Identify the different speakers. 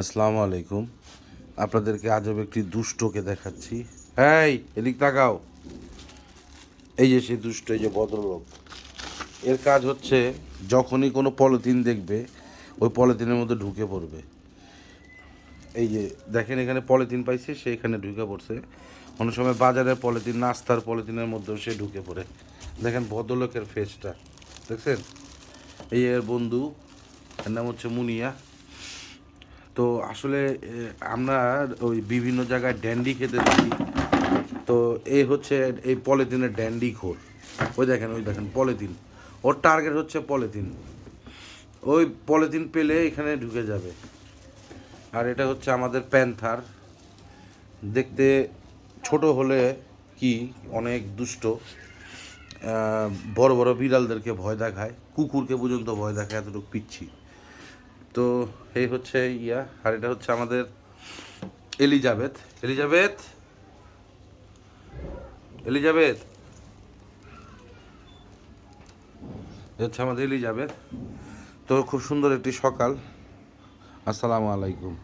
Speaker 1: আসসালামু আলাইকুম। আপনাদেরকে আজব একটি দুষ্টকে দেখাচ্ছি। এই এদিক তাকাও। এই যে সেই দুষ্ট, এই যে ভদ্রলোক, এর কাজ হচ্ছে যখনই কোনো পলিথিন দেখবে ওই পলিথিনের মধ্যে ঢুকে পড়বে। এই যে দেখেন এখানে পলিথিন পাইছে, সে এখানে ঢুকে পড়ছে। অনেক সময় বাজারের পলিথিন, নাস্তার পলিথিনের মধ্যেও সে ঢুকে পড়ে। দেখেন ভদ্রলোকের ফেসটা দেখছেন। এই এর বন্ধু, এর নাম হচ্ছে মুনিয়া। তো আসলে আমরা ওই বিভিন্ন জায়গায় ড্যান্ডি খেতে দেখি। তো এই হচ্ছে এই পলিথিনের ড্যান্ডি খোর। ওই দেখেন পলিথিন, ওর টার্গেট হচ্ছে পলিথিন। ওই পলিথিন পেলে এখানে ঢুকে যাবে। আর এটা হচ্ছে আমাদের প্যান্থার। দেখতে ছোট হলে কি অনেক দুষ্ট। বড় বড় বিড়ালদেরকে ভয় দেখায়, কুকুরকে পর্যন্ত ভয় দেখায়, এতটুকু পিচ্ছি। তো এই হচ্ছে ইয়া। আর এটা হচ্ছে আমাদের এলিজাবেথ। এলিজাবেথ, এলিজাবেথ, হচ্ছে আমাদের এলিজাবেথ। তো খুব সুন্দর একটি সকাল। আসসালামু আলাইকুম।